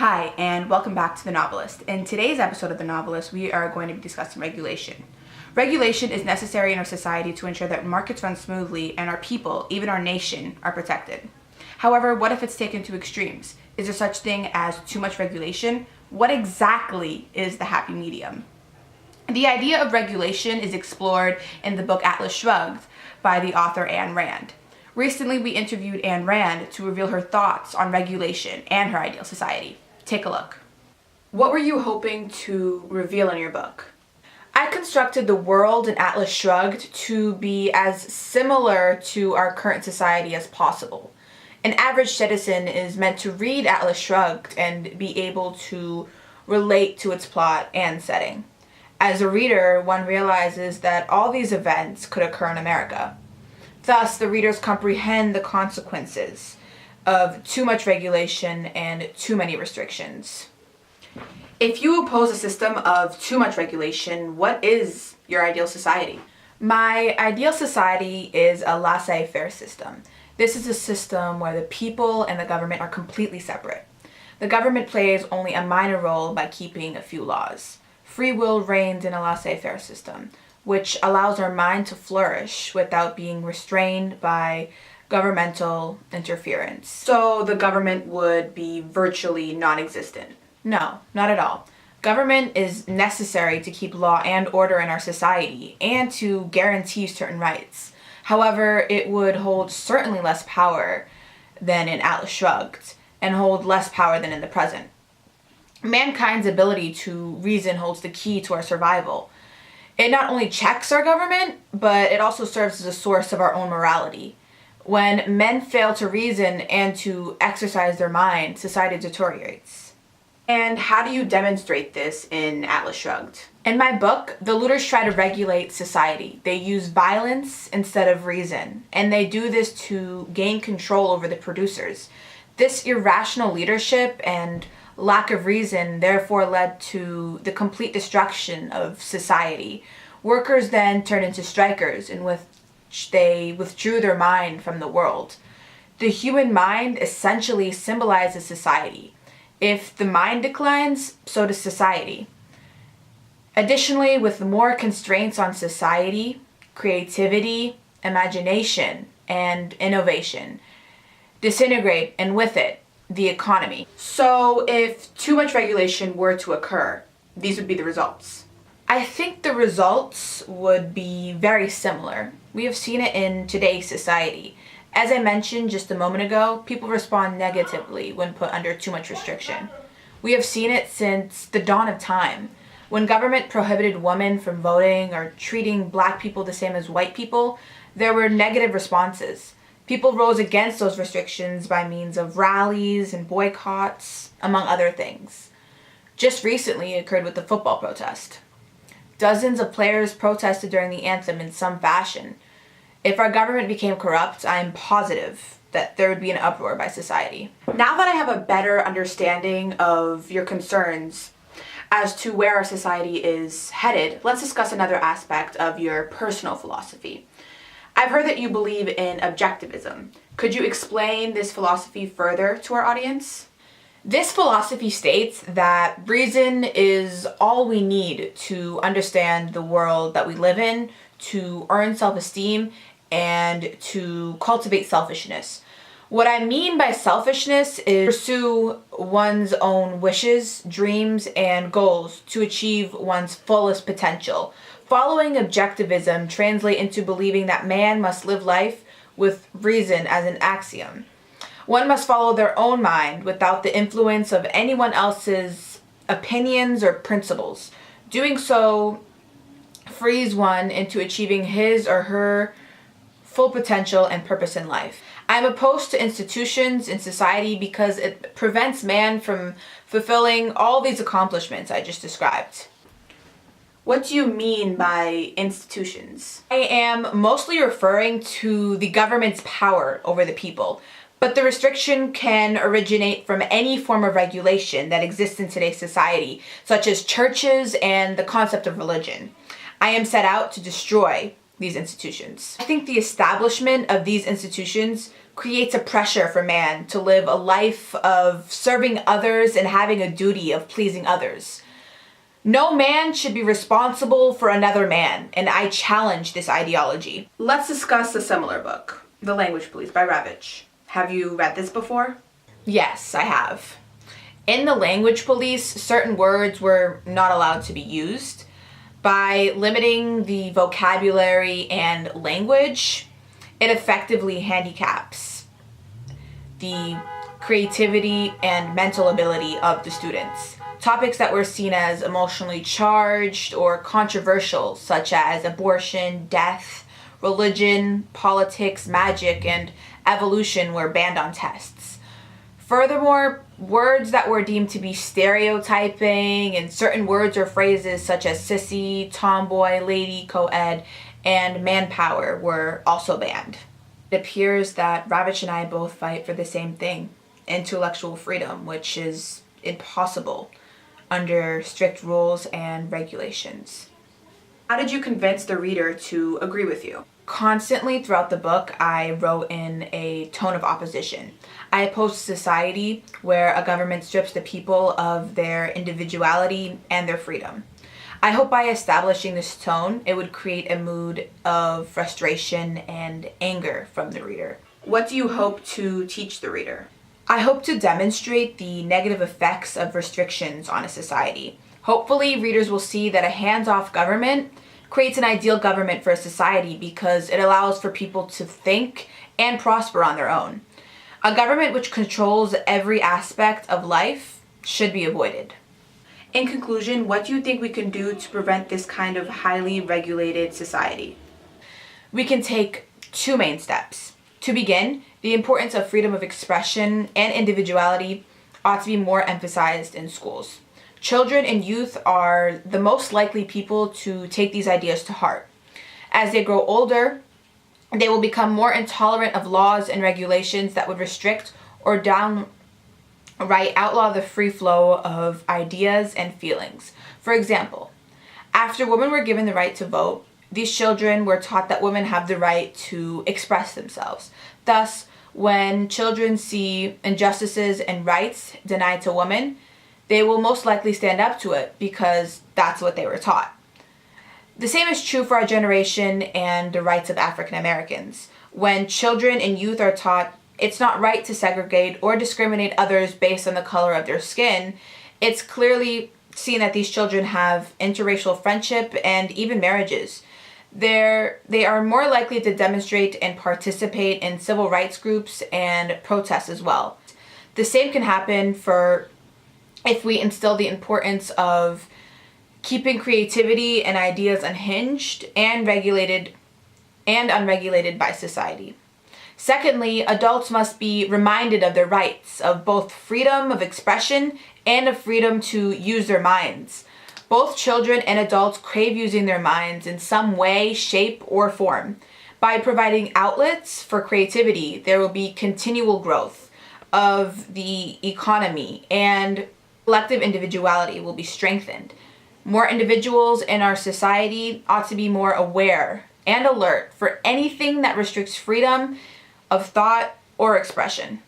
Hi, and welcome back to The Novelist. In today's episode of The Novelist, we are going to be discussing regulation. Regulation is necessary in our society to ensure that markets run smoothly and our people, even our nation, are protected. However, what if it's taken to extremes? Is there such thing as too much regulation? What exactly is the happy medium? The idea of regulation is explored in the book Atlas Shrugged by the author Ayn Rand. Recently, we interviewed Ayn Rand to reveal her thoughts on regulation and her ideal society. Take a look. What were you hoping to reveal in your book? I constructed the world in Atlas Shrugged to be as similar to our current society as possible. An average citizen is meant to read Atlas Shrugged and be able to relate to its plot and setting. As a reader, one realizes that all these events could occur in America. Thus, the readers comprehend the consequences of too much regulation and too many restrictions. If you oppose a system of too much regulation, what is your ideal society? My ideal society is a laissez-faire system. This is a system where the people and the government are completely separate. The government plays only a minor role by keeping a few laws. Free will reigns in a laissez-faire system, which allows our mind to flourish without being restrained by governmental interference. So the government would be virtually non-existent. No, not at all. Government is necessary to keep law and order in our society and to guarantee certain rights. However, it would hold certainly less power than in Atlas Shrugged and hold less power than in the present. Mankind's ability to reason holds the key to our survival. It not only checks our government, but it also serves as a source of our own morality. When men fail to reason and to exercise their mind, society deteriorates. And how do you demonstrate this in Atlas Shrugged? In my book, the looters try to regulate society. They use violence instead of reason, and they do this to gain control over the producers. This irrational leadership and lack of reason therefore led to the complete destruction of society. Workers then turned into strikers, in which they withdrew their mind from the world. The human mind essentially symbolizes society. If the mind declines, so does society. Additionally, with more constraints on society, creativity, imagination, and innovation disintegrate, and with it, the economy. So if too much regulation were to occur, these would be the results. I think the results would be very similar. We have seen it in today's society. As I mentioned just a moment ago, people respond negatively when put under too much restriction. We have seen it since the dawn of time. When government prohibited women from voting or treating black people the same as white people, there were negative responses. People rose against those restrictions by means of rallies and boycotts, among other things. Just recently, it occurred with the football protest. Dozens of players protested during the anthem in some fashion. If our government became corrupt, I am positive that there would be an uproar by society. Now that I have a better understanding of your concerns as to where our society is headed, let's discuss another aspect of your personal philosophy. I've heard that you believe in objectivism. Could you explain this philosophy further to our audience? This philosophy states that reason is all we need to understand the world that we live in, to earn self-esteem, and to cultivate selfishness. What I mean by selfishness is pursue one's own wishes, dreams, and goals to achieve one's fullest potential. Following objectivism translates into believing that man must live life with reason as an axiom. One must follow their own mind without the influence of anyone else's opinions or principles. Doing so frees one into achieving his or her full potential and purpose in life. I'm opposed to institutions in society because it prevents man from fulfilling all these accomplishments I just described. What do you mean by institutions? I am mostly referring to the government's power over the people, but the restriction can originate from any form of regulation that exists in today's society, such as churches and the concept of religion. I am set out to destroy these institutions. I think the establishment of these institutions creates a pressure for man to live a life of serving others and having a duty of pleasing others. No man should be responsible for another man, and I challenge this ideology. Let's discuss a similar book, The Language Police by Ravitch. Have you read this before? Yes, I have. In The Language Police, certain words were not allowed to be used. By limiting the vocabulary and language, it effectively handicaps the creativity and mental ability of the students. Topics that were seen as emotionally charged or controversial, such as abortion, death, religion, politics, magic, and evolution, were banned on tests. Furthermore, words that were deemed to be stereotyping and certain words or phrases such as sissy, tomboy, lady, co-ed, and manpower were also banned. It appears that Ravitch and I both fight for the same thing, intellectual freedom, which is impossible under strict rules and regulations. How did you convince the reader to agree with you? Constantly throughout the book, I wrote in a tone of opposition. I opposed society where a government strips the people of their individuality and their freedom. I hope by establishing this tone, it would create a mood of frustration and anger from the reader. What do you hope to teach the reader? I hope to demonstrate the negative effects of restrictions on a society. Hopefully, readers will see that a hands-off government creates an ideal government for a society because it allows for people to think and prosper on their own. A government which controls every aspect of life should be avoided. In conclusion, what do you think we can do to prevent this kind of highly regulated society? We can take two main steps. To begin, the importance of freedom of expression and individuality ought to be more emphasized in schools. Children and youth are the most likely people to take these ideas to heart. As they grow older, they will become more intolerant of laws and regulations that would restrict or downright outlaw the free flow of ideas and feelings. For example, after women were given the right to vote, these children were taught that women have the right to express themselves. Thus, when children see injustices and rights denied to women, they will most likely stand up to it because that's what they were taught. The same is true for our generation and the rights of African Americans. When children and youth are taught it's not right to segregate or discriminate others based on the color of their skin, it's clearly seen that these children have interracial friendship and even marriages. They are more likely to demonstrate and participate in civil rights groups and protests as well. The same can happen if we instill the importance of keeping creativity and ideas unhinged and unregulated by society. Secondly, adults must be reminded of their rights of both freedom of expression and of freedom to use their minds. Both children and adults crave using their minds in some way, shape, or form. By providing outlets for creativity, there will be continual growth of the economy and collective individuality will be strengthened. More individuals in our society ought to be more aware and alert for anything that restricts freedom of thought or expression.